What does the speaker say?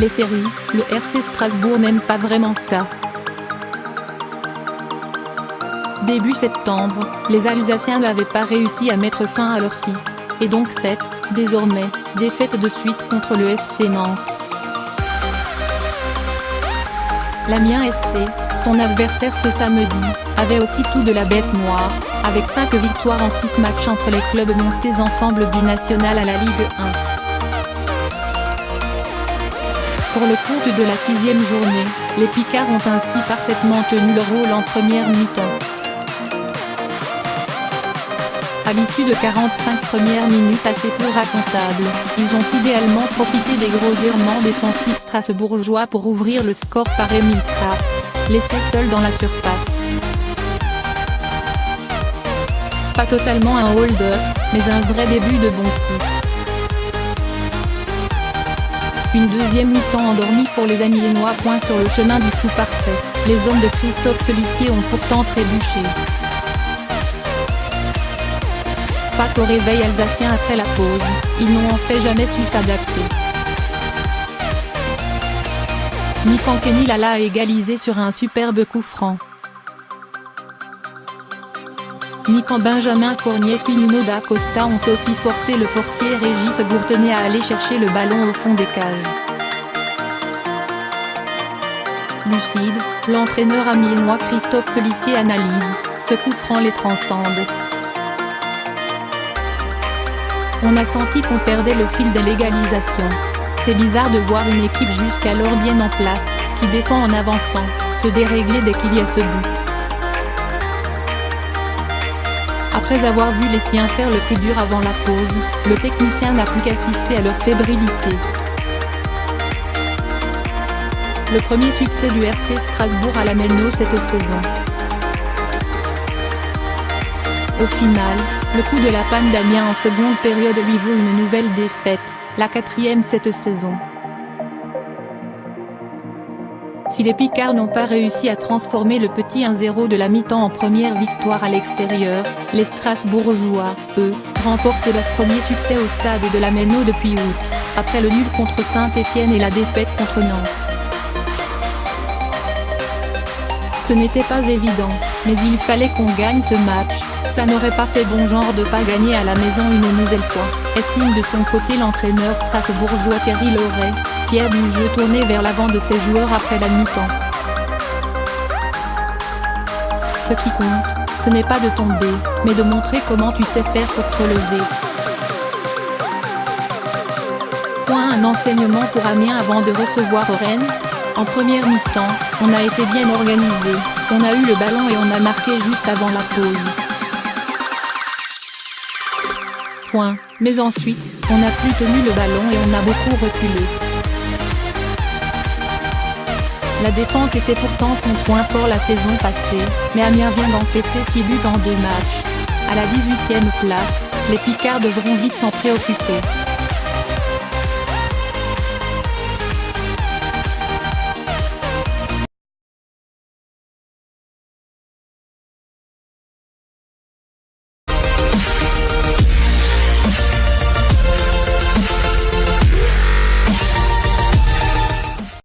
Les séries, le RC Strasbourg n'aime pas vraiment ça. Début septembre, les Alsaciens n'avaient pas réussi à mettre fin à leurs 6, et donc 7, désormais, défaites de suite contre le FC Nantes. L'Amiens SC, son adversaire ce samedi, avait aussi tout de la bête noire, avec 5 victoires en 6 matchs entre les clubs montés ensemble du national à la Ligue 1. Pour le compte de la 6e journée, les Picards ont ainsi parfaitement tenu leur rôle en première mi-temps. À l'issue de 45 premières minutes assez peu racontables, ils ont idéalement profité des gros errements défensifs strasbourgeois pour ouvrir le score par Emil Krafth, laissé seul dans la surface. Pas totalement un hold-up, mais un vrai début de bon coup. Une deuxième mi-temps endormie pour les Amiénois. Sur le chemin du coup parfait, les hommes de Christophe Felissier ont pourtant trébuché. Face au réveil alsacien après la pause, ils n'ont en fait jamais su s'adapter. Nikan Kenny Lala a égalisé sur un superbe coup franc. Nikan Benjamin Cornier puis Nuno da Costa ont aussi forcé le portier Régis Gourtenay à aller chercher le ballon au fond des cages. Lucide, l'entraîneur amiénois Christophe Felissier analyse, ce coup franc les transcende. On a senti qu'on perdait le fil de l'égalisation. C'est bizarre de voir une équipe jusqu'alors bien en place, qui défend en avançant, se dérégler dès qu'il y a ce but. Après avoir vu les siens faire le plus dur avant la pause, le technicien n'a plus qu'assister à leur fébrilité. Le premier succès du RC Strasbourg à la Méno cette saison. Au final, le coup de la panne d'Amiens en seconde période lui vaut une nouvelle défaite, la 4e cette saison. Si les Picards n'ont pas réussi à transformer le petit 1-0 de la mi-temps en première victoire à l'extérieur, les Strasbourgeois, eux, remportent leur premier succès au stade de la Méno depuis août, après le nul contre Saint-Étienne et la défaite contre Nantes. Ce n'était pas évident, mais il fallait qu'on gagne ce match, ça n'aurait pas fait bon genre de pas gagner à la maison une nouvelle fois, estime de son côté l'entraîneur strasbourgeois Thierry Loret, fier du jeu tourné vers l'avant de ses joueurs après la mi-temps. Ce qui compte, ce n'est pas de tomber, mais de montrer comment tu sais faire pour te relever. Un enseignement pour Amiens avant de recevoir Rennes. En première mi-temps, on a été bien organisé, on a eu le ballon et on a marqué juste avant la pause. Mais ensuite, on n'a plus tenu le ballon et on a beaucoup reculé. La défense était pourtant son point fort la saison passée, mais Amiens vient d'encaisser 6 buts en 2 matchs. À la 18e place, les Picards devront vite s'en préoccuper.